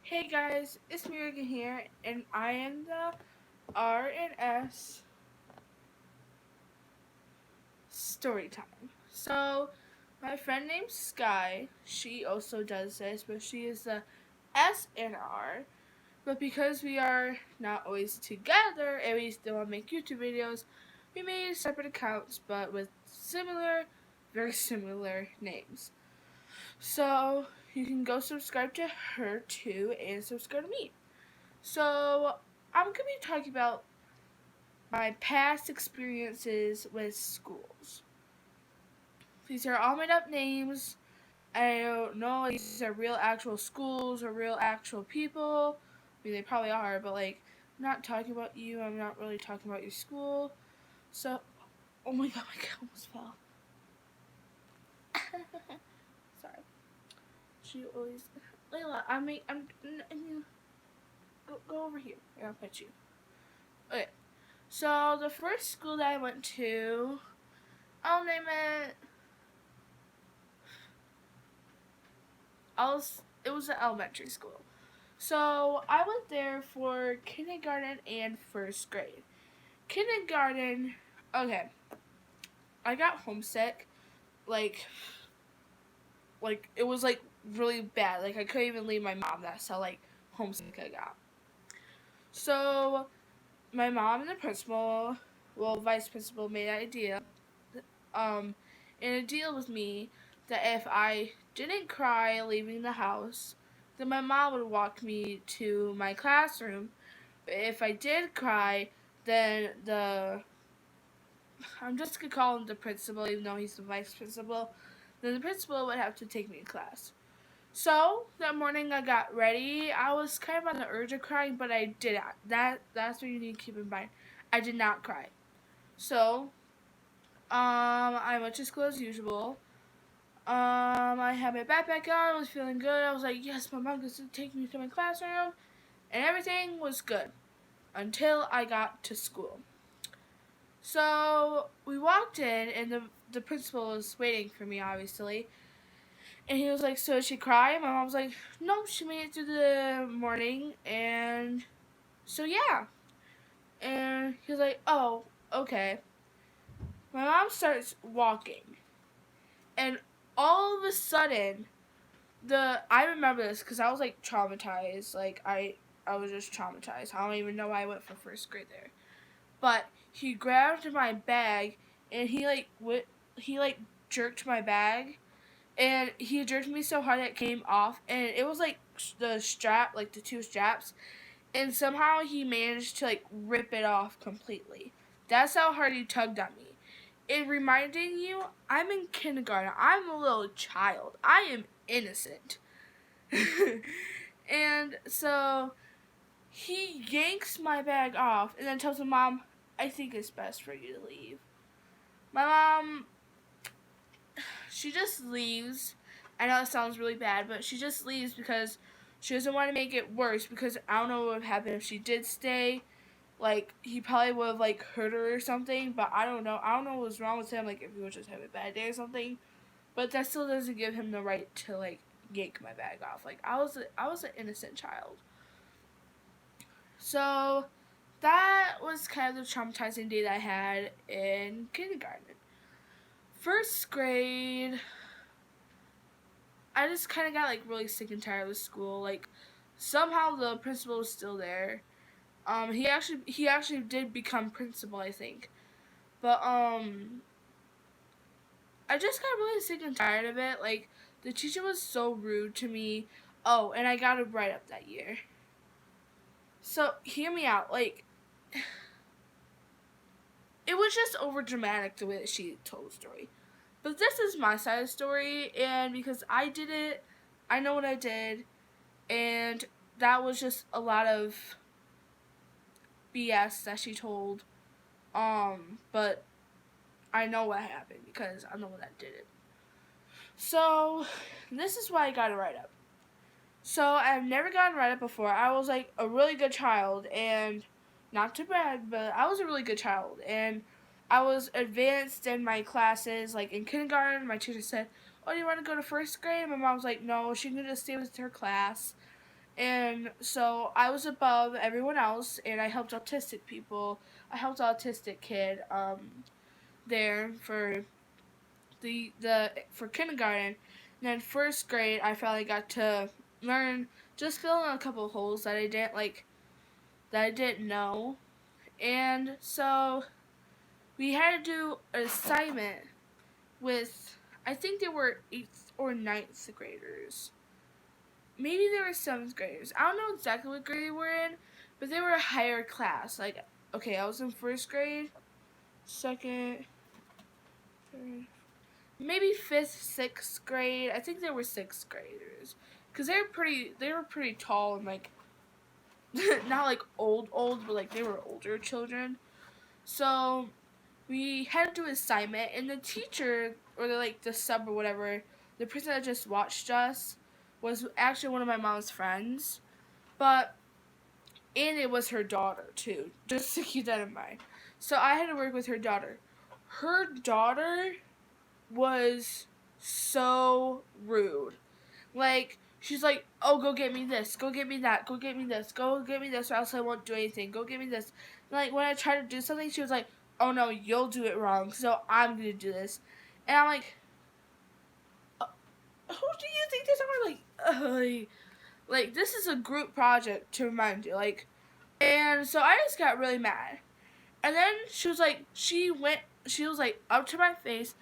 Hey guys, it's Megan here, and I am the R and S story time. So, my friend named Sky, she also does this, but she is the S and R. But because we are not always together and we still want to make YouTube videos, we made separate accounts, but with very similar names. So, you can go subscribe to her too and subscribe to me. So, I'm going to be talking about my past experiences with schools. These are all made up names. I don't know if these are real actual schools or real actual people. I mean, they probably are, but I'm not talking about you. I'm not really talking about your school. So, oh my god, almost fell. Sorry. She always, Layla, go over here. I'll pet you. Okay. So the first school that I went to, I'll name it it was an elementary school. So I went there for kindergarten and first grade. Kindergarten, okay, I got homesick, like, it was really bad. Like I couldn't even leave my mom. That's how homesick I got. So my mom and the principal, vice principal, made an idea, um, and a deal with me that if I didn't cry leaving the house, then my mom would walk me to my classroom. But if I did cry, then I'm just gonna call him the principal, even though he's the vice principal. Then the principal would have to take me to class. So that morning I got ready. I was kind of on the urge of crying, but I didn't. That's what you need to keep in mind. I did not cry. So I went to school as usual. I had my backpack on. I was feeling good. I was like, yes, my mom gets to take me to my classroom, and everything was good until I got to school. So we walked in, and the principal was waiting for me, obviously. And he was like, "So did she cry?" My mom was like, "No, she made it through the morning, and so yeah." And he was like, "Oh, okay." My mom starts walking, and all of a sudden, I remember this because I was traumatized. I was just traumatized. I don't even know why I went for first grade there. But he grabbed my bag and he jerked my bag, and he jerked me so hard that it came off, and it was the strap, the two straps, and somehow he managed to rip it off completely. That's how hard he tugged on me. It reminding you, I'm in kindergarten. I'm a little child. I am innocent. And so he yanks my bag off and then tells my mom, "I think it's best for you to leave." My mom, she just leaves. I know it sounds really bad, but she just leaves because she doesn't want to make it worse, because I don't know what would happen if she did stay. He probably would have hurt her or something, but I don't know. I don't know what was wrong with him, if he was just having a bad day or something. But that still doesn't give him the right to yank my bag off. I was an innocent child. So that was kind of the traumatizing day that I had in kindergarten. First grade, I just kind of got really sick and tired of school. Somehow the principal was still there. He actually did become principal, I think. But I just got really sick and tired of it. The teacher was so rude to me. Oh, and I got a write up that year. So hear me out. It was just over dramatic the way that she told the story. But this is my side of the story, and because I did it, I know what I did, and that was just a lot of BS that she told. But I know what happened because I'm the one that did it. So this is why I got a write up. So I've never gotten write up before. I was a really good child, and not to brag, but I was a really good child, and I was advanced in my classes. In kindergarten, my teacher said, "Oh, do you want to go to first grade?" And my mom was like, "No, she can just stay with her class." And so I was above everyone else, and I helped autistic people. I helped an autistic kid there the for kindergarten. And then first grade, I finally got to learn just fill in a couple of holes that I didn't know. And so we had to do an assignment with, I think they were 8th or ninth graders. Maybe they were 7th graders. I don't know exactly what grade they were in, but they were a higher class. Like, okay, I was in first grade, second, third, maybe 5th, 6th grade. I think they were 6th graders, cause they were pretty tall and like, not like old, but like they were older children. So we had to do an assignment, and the teacher or the sub or whatever, the person that just watched us, was actually one of my mom's friends, but and it was her daughter too. Just to keep that in mind. So I had to work with her daughter. Her daughter was so rude. Like, she's like, oh, go get me this, go get me that, go get me this, go get me this, or else I won't do anything, go get me this. And like, when I tried to do something, she was like, oh no, you'll do it wrong, so I'm gonna do this. And I'm like, who do you think this are? Like, this is a group project, to remind you, like, and so I just got really mad. And then she was like, she was like up to my face,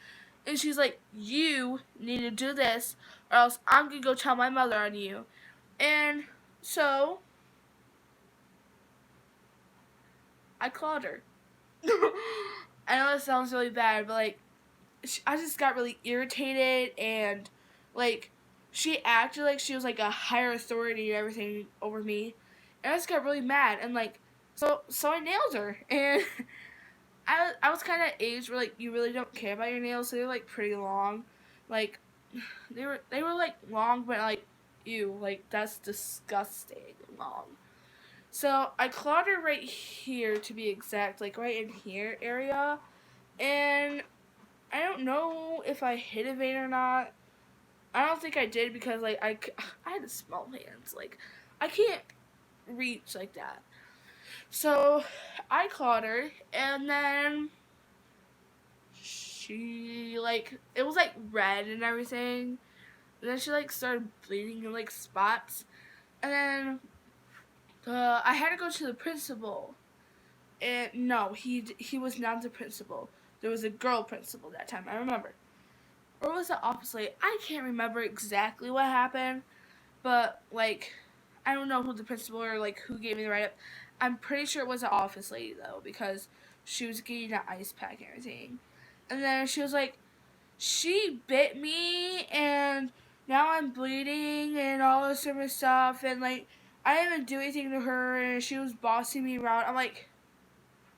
and she's like, you need to do this, or else I'm gonna go tell my mother on you. And so I clawed her. I know that sounds really bad, but like, I just got really irritated, and like, she acted like she was like a higher authority and everything over me, and I just got really mad, and like, so I nailed her. And I was kind of age where like you really don't care about your nails, so they're like pretty long, like they were like long, but like, ew, like that's disgusting long. So I clawed her right here, to be exact, like right in here area, and I don't know if I hit a vein or not. I don't think I did, because like I had small hands, like I can't reach like that. So I clawed her, and then she like, it was like red and everything, and then she like started bleeding in like spots, and then I had to go to the principal, and no, he was not the principal. There was a girl principal that time, I remember, or was it office lady? I can't remember exactly what happened, but like, I don't know who the principal or like who gave me the write up. I'm pretty sure it was an office lady though, because she was getting an ice pack and everything. And then she was like, she bit me, and now I'm bleeding and all this different stuff, and like, I didn't even do anything to her, and she was bossing me around. I'm like,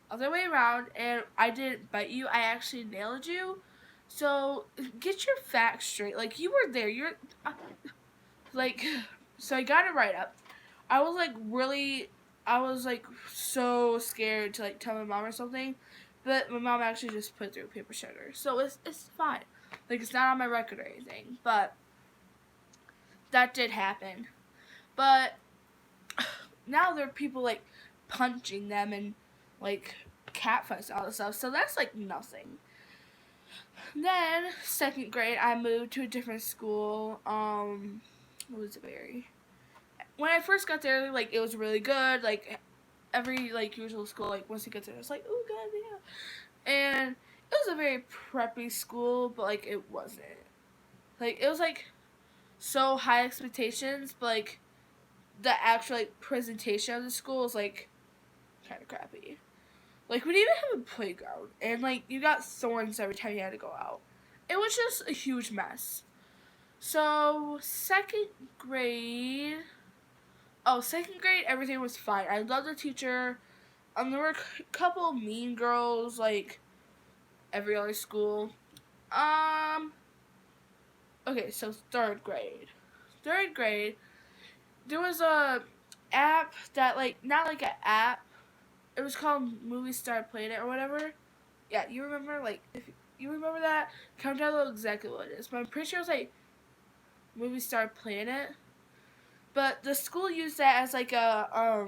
other way around, and I didn't bite you, I actually nailed you. So get your facts straight. Like, you were there. You're like, so I got it right up. I was like really, I was like so scared to like tell my mom or something, but my mom actually just put it through a paper shredder, so it's fine. Like, it's not on my record or anything, but that did happen. But now there are people like punching them and like catfights and all this stuff, so that's like nothing. Then 2nd grade, I moved to a different school. What was it, Barry? When I first got there, like, it was really good. Like, every like usual school, like once you get there, it's like, oh god, yeah. And it was a very preppy school, but like it wasn't. Like, it was like so high expectations, but like the actual like presentation of the school was like kind of crappy. Like, we didn't even have a playground, and like you got thorns every time you had to go out. It was just a huge mess. So 2nd grade, 2nd grade, everything was fine. I loved the teacher. There were a couple mean girls, like every other school. Okay, so 3rd grade. 3rd grade, there was a app that, like, not like an app. It was called Movie Star Planet or whatever. Yeah, you remember? Like, if you remember that, comment down below exactly what it is. But I'm pretty sure it was like Movie Star Planet. But the school used that as like a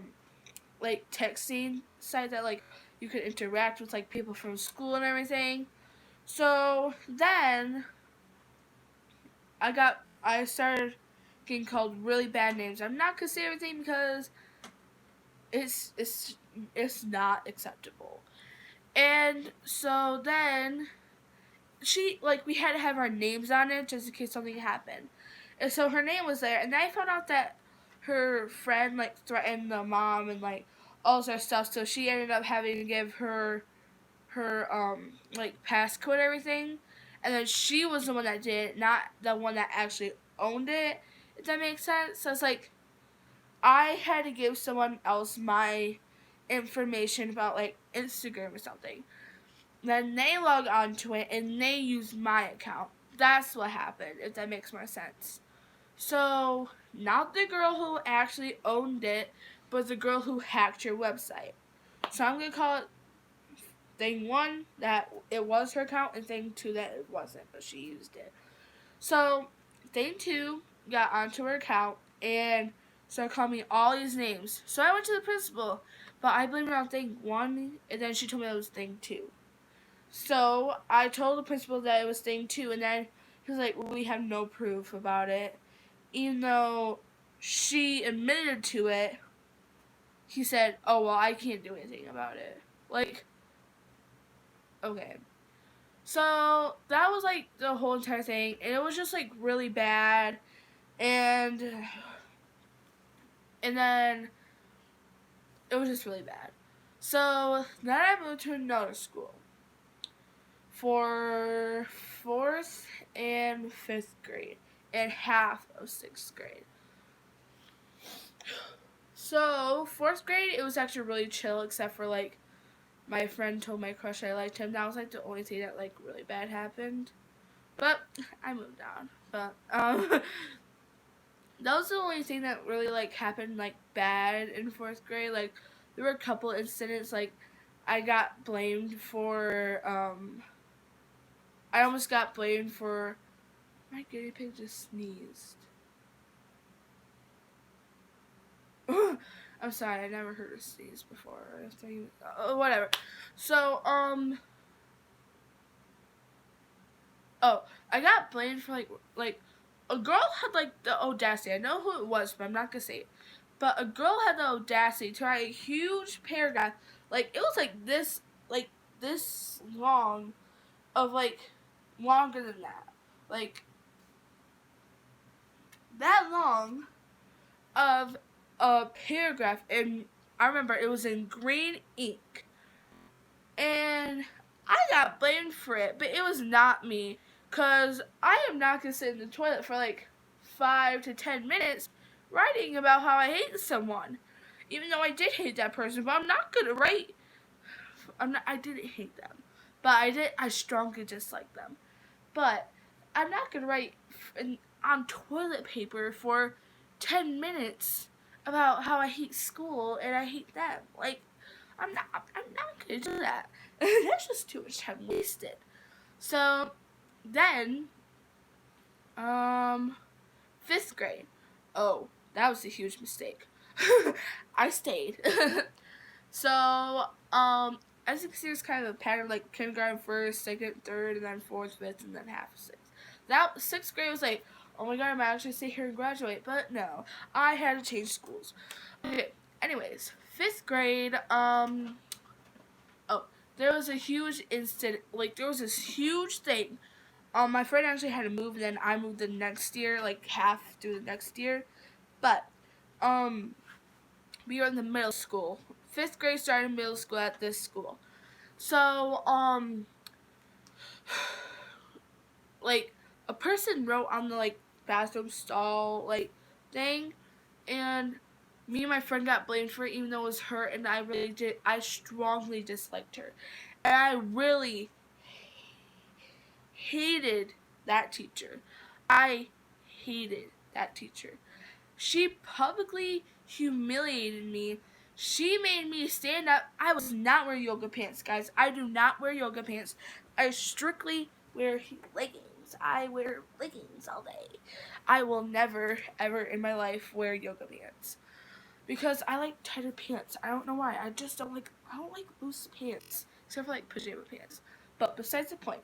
like texting site that like you could interact with like people from school and everything. So then I started getting called really bad names. I'm not gonna say everything because it's it's it's not acceptable. And so then we had to have our names on it just in case something happened. And so her name was there, and then I found out that her friend like threatened the mom and like all this other stuff. So she ended up having to give her like passcode and everything, and then she was the one that did it, not the one that actually owned it. If that makes sense. So it's like I had to give someone else my information about like Instagram or something. Then they log onto it and they use my account. That's what happened, if that makes more sense. So, not the girl who actually owned it, but the girl who hacked your website. So I'm going to call it thing 1, that it was her account, and thing 2, that it wasn't, but she used it. So, thing 2 got onto her account and started calling me all these names. So I went to the principal, but I blamed it on thing 1, and then she told me it was thing 2. So I told the principal that it was thing 2, and then he was like, well, we have no proof about it. Even though she admitted to it, he said, oh, well, I can't do anything about it. Like, okay. So that was like the whole entire thing, and it was just like really bad. And then it was just really bad. So then I moved to another school for 4th and 5th grade and half of 6th grade. So 4th grade, it was actually really chill, except for like my friend told my crush I liked him. That was like the only thing that like really bad happened. But I moved on. But that was the only thing that really like happened like bad in 4th grade. Like there were a couple incidents, like I got blamed for I almost got blamed for my guinea pig just sneezed. I'm sorry, I never heard a sneeze before. Whatever. So I got blamed for like a girl had like the audacity. I know who it was, but I'm not gonna say it. But a girl had the audacity to write a huge paragraph, like it was like this long, of like longer than that, like that long of a paragraph, and I remember it was in green ink, and I got blamed for it, but it was not me, cause I am not gonna sit in the toilet for like 5 to 10 minutes writing about how I hate someone, even though I did hate that person. But I'm not gonna write. I didn't hate them, but I strongly dislike them. But I'm not gonna write on toilet paper for 10 minutes about how I hate school and I hate them. Like, I'm not gonna do that. That's just too much time wasted. So then, 5th grade. Oh, that was a huge mistake. I stayed. So, as you can see, it's kind of a pattern, like kindergarten, 1st, 2nd, 3rd, and then 4th, 5th, and then half of 6th. That 6th grade was like, oh my god, I might actually stay here and graduate, but no, I had to change schools. Okay, anyways, 5th grade, there was a huge incident, like, there was this huge thing. My friend actually had to move, and then I moved the next year, like, half through the next year, but, we were in the middle school. 5th grade started middle school at this school. So, like, a person wrote on the, like, bathroom stall, like, thing, and me and my friend got blamed for it, even though it was her, and I strongly disliked her. And I really hated that teacher. I hated that teacher. She publicly humiliated me. She made me stand up. I was not wearing yoga pants, guys. I do not wear yoga pants. I strictly wear leggings. leggings. I wear leggings all day. I will never, ever in my life wear yoga pants. Because I like tighter pants. I don't know why. I don't like loose pants. Except for like pajama pants. But besides the point.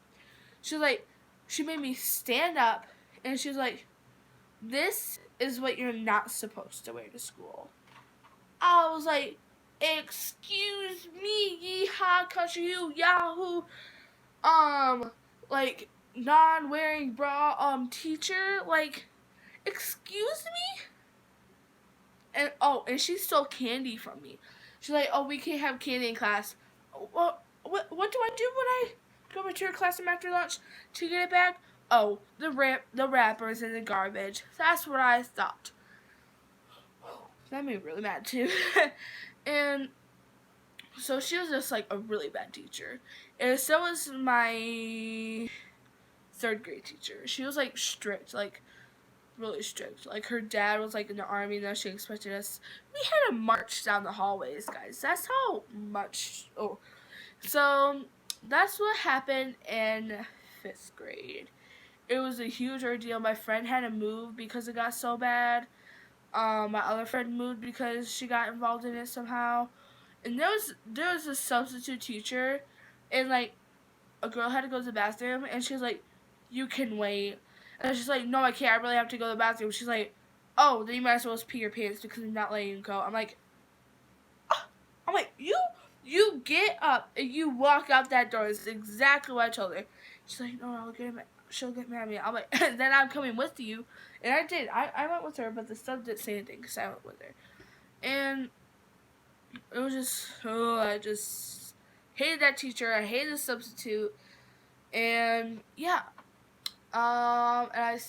She made me stand up and she was like, this is what you're not supposed to wear to school. I was like, excuse me, yeehaw, country you, yahoo, like, non-wearing bra, teacher, like, excuse me? And she stole candy from me. She's like, oh, we can't have candy in class. Well, what do I do when I go into her classroom after lunch to get it back? Oh, the wrapper's in the garbage. That's what I thought. That made me really mad too. And so she was just like a really bad teacher. And so was my 3rd grade teacher. She was like strict, like really strict. Like her dad was like in the army and she expected us. We had to march down the hallways, guys. That's how much. Oh, so that's what happened in 5th grade. It was a huge ordeal. My friend had to move because it got so bad. My other friend moved because she got involved in it somehow. And there was a substitute teacher, and like a girl had to go to the bathroom, and she was like, "You can wait." And she's like, "No, I can't. I really have to go to the bathroom." She's like, "Oh, then you might as well pee your pants because I'm not letting you go." I'm like, you get up and you walk out that door. It's exactly what I told her. She's like, "No, she'll get mad at me." I'm like, "Then I'm coming with you." And I did. I went with her, but the sub didn't say anything because I went with her. And it was just, I just hated that teacher. I hated the substitute. And yeah. And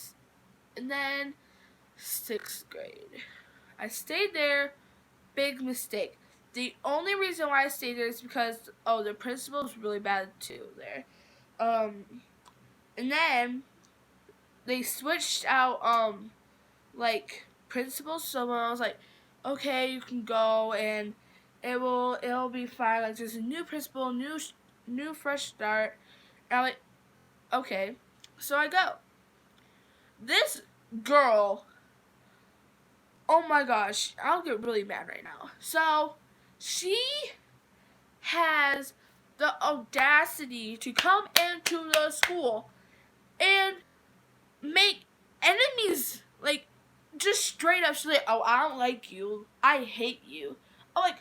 then 6th grade. I stayed there. Big mistake. The only reason why I stayed there is because, the principal was really bad too there. And then they switched out, like, principals. So when I was like, okay, you can go and it'll be fine. Like, there's a new principal, new fresh start. And I'm like, okay. So I go. This girl, oh my gosh, I'll get really mad right now. So, she has the audacity to come into the school and make enemies, like, just straight up. She's like, oh, I don't like you. I hate you. I'm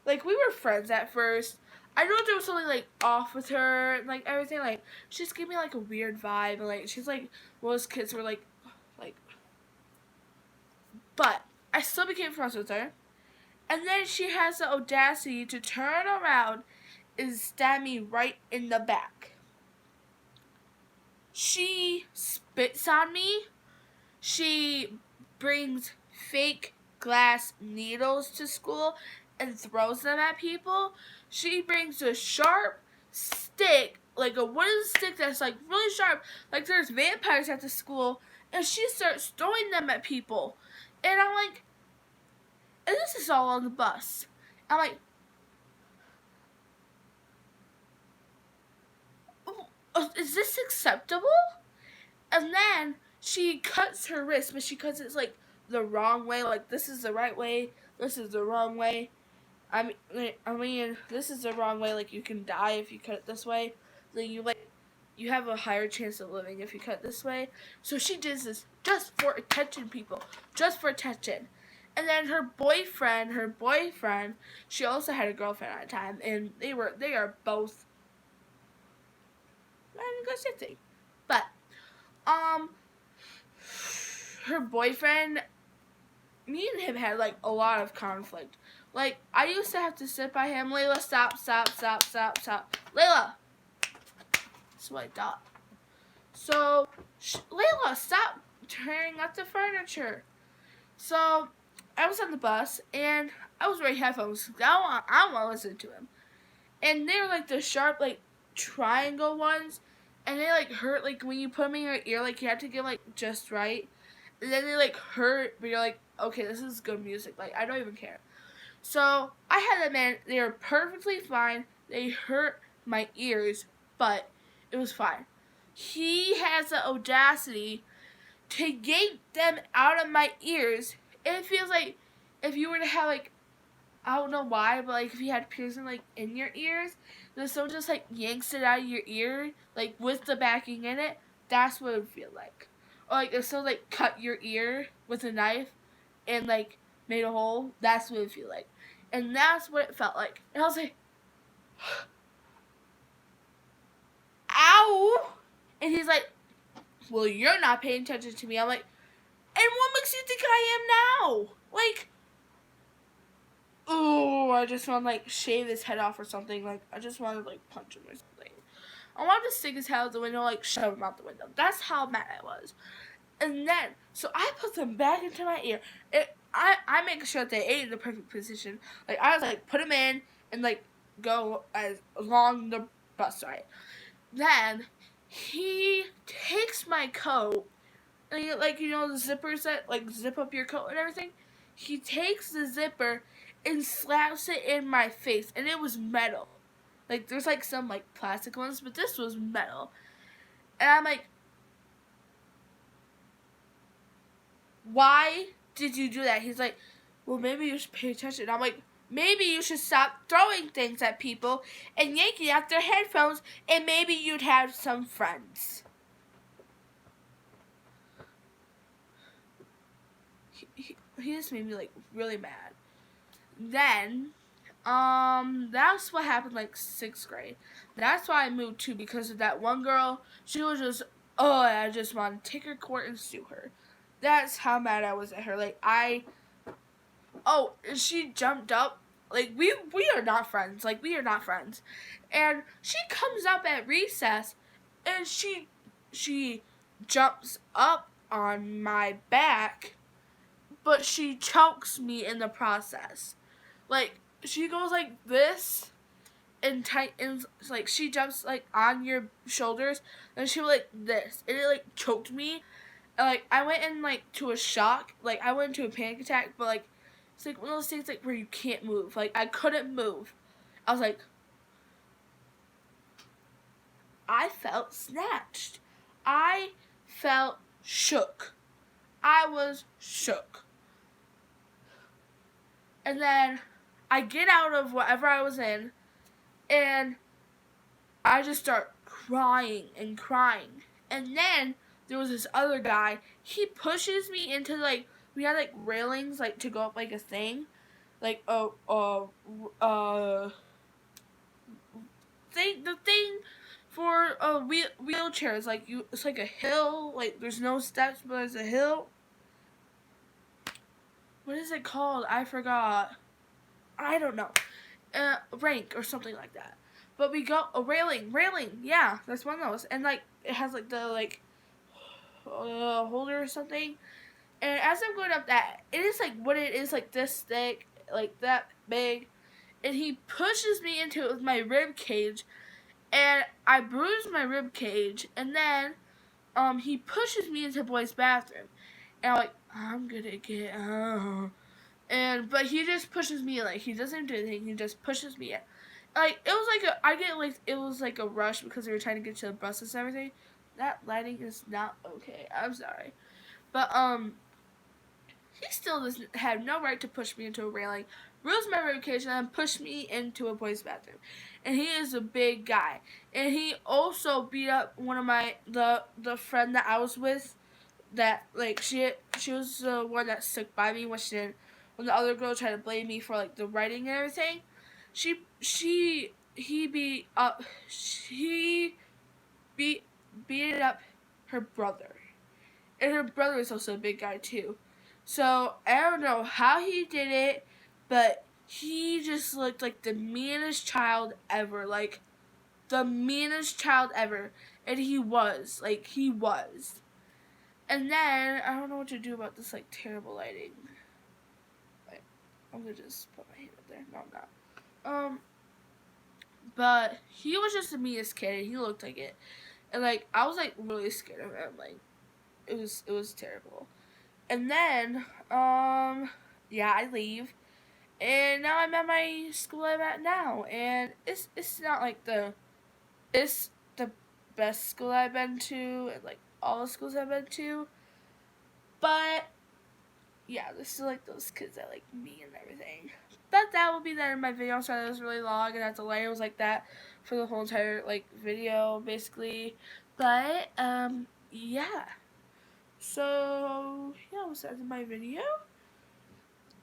like, we were friends at first. I know there was something, like, off with her and, like, everything. Like, she just gave me, like, a weird vibe. And, like, she's, like, one of those kids who were, like, but I still became friends with her. And then she has the audacity to turn around and stab me right in the back. She spits on me. She brings fake glass needles to school and throws them at people. She brings a sharp stick, like a wooden stick that's like really sharp, like there's vampires at the school, and she starts throwing them at people. And I'm like, and this is all on the bus. I'm like, is this acceptable? And then she cuts her wrist, but she cuts it like the wrong way. Like, this is the right way, this is the wrong way. I mean, this is the wrong way. Like, you can die if you cut it this way. Then you have a higher chance of living if you cut it this way. So she does this just for attention, people. Just for attention. And then her boyfriend, she also had a girlfriend at the time, and they are both not even good sitting. But her boyfriend, me and him had like a lot of conflict. Like, I used to have to sit by him. Layla, stop. Layla. That's what I thought. So, Layla, stop tearing up the furniture. So, I was on the bus, and I was wearing headphones. I don't want to listen to him. And they were like the sharp, like, triangle ones. And they like hurt, like, when you put them in your ear, like, you have to get, like, just right. And then they like hurt, but you're like, okay, this is good music. Like, I don't even care. So, I had them in. They were perfectly fine. They hurt my ears, but it was fine. he has the audacity to yank them out of my ears. It feels like if you were to have like, I don't know why, but like if you had piercing like in your ears, then someone just like yanks it out of your ear, like with the backing in it, that's what it would feel like. Or like if someone like cut your ear with a knife and like made a hole, that's what it would feel like. And that's what it felt like. And I was like, ow! And he's like, well, you're not paying attention to me. I'm like, and what makes you think I am now? Like, oh, I just want to like shave his head off or something. Like, I just want to like punch him or something. I wanted to stick his head out the window, like shove him out the window. That's how mad I was. And then, so I put them back into my ear. I make sure that they ate in the perfect position. Like, I was like, put them in and like go as along the bus ride. Then he takes my coat, and like, you know, the zippers that like zip up your coat and everything. He takes the zipper and slaps it in my face, and it was metal. Like, there's like some like plastic ones, but this was metal. And I'm like, why did you do that? He's like, well, maybe you should pay attention. I'm like, maybe you should stop throwing things at people and yanking out their headphones, and maybe you'd have some friends. He just made me like really mad. Then, that's what happened like 6th grade. That's why I moved too, because of that one girl. She was just, oh, I just wanted to take her to court and sue her. That's how mad I was at her. Like, she jumped up. Like, we are not friends. Like, we are not friends. And she comes up at recess, and she jumps up on my back, but she chokes me in the process. Like, she goes like this and tightens, like, she jumps like on your shoulders, and she went like this, and it like choked me. And, like, I went in like to a shock, like I went into a panic attack, but like it's like one of those things like where you can't move. Like, I couldn't move. I was like, I felt snatched. I felt shook. I was shook. And then I get out of whatever I was in, and I just start crying and crying. And then there was this other guy. He pushes me into like, we had like railings like to go up like a thing, like the thing for wheelchairs. Like, it's like a hill. Like, there's no steps, but there's a hill. What is it called? I forgot. I don't know. Rank or something like that. But we go a railing, yeah, that's one of those. And like, it has like the like holder or something. And as I'm going up that, it is like what it is, like this thick, like that big. And he pushes me into it with my rib cage, and I bruised my rib cage. And then he pushes me into the boys' bathroom, and I'm like, I'm gonna get out. But he just pushes me, like, he doesn't do anything, he just pushes me in. Like, it was like it was like a rush because we were trying to get to the buses and everything. That lighting is not okay. I'm sorry. But, he still doesn't have no right to push me into a railing, bruise my ribcage, and push me into a boys' bathroom. And he is a big guy. And he also beat up one of the friend that I was with, that, like, she was the one that stuck by me when the other girl tried to blame me for, like, the writing and everything. He beat up her brother. And her brother was also a big guy too. So, I don't know how he did it, but he just looked like the meanest child ever. Like, the meanest child ever. And he was. Like, he was. And then, I don't know what to do about this, like, terrible lighting. Like, I'm gonna just put my hand up there. No, I'm not. But he was just the meanest kid, and he looked like it. And, like, I was, like, really scared of him. Like, it was terrible. And then, yeah, I leave. And now I'm at my school I'm at now. And it's not like it's the best school I've been to, and like all the schools I've been to. But yeah, this is like those kids that like me and everything. But that will be that in my video. Sorry, that was really long, and that delay was like that for the whole entire like video, basically. But yeah. So yeah, I was ending my video,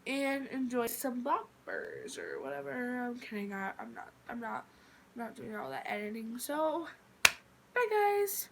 and enjoy some Blackbirds or whatever. I'm kidding. I'm not doing all that editing. So bye, guys.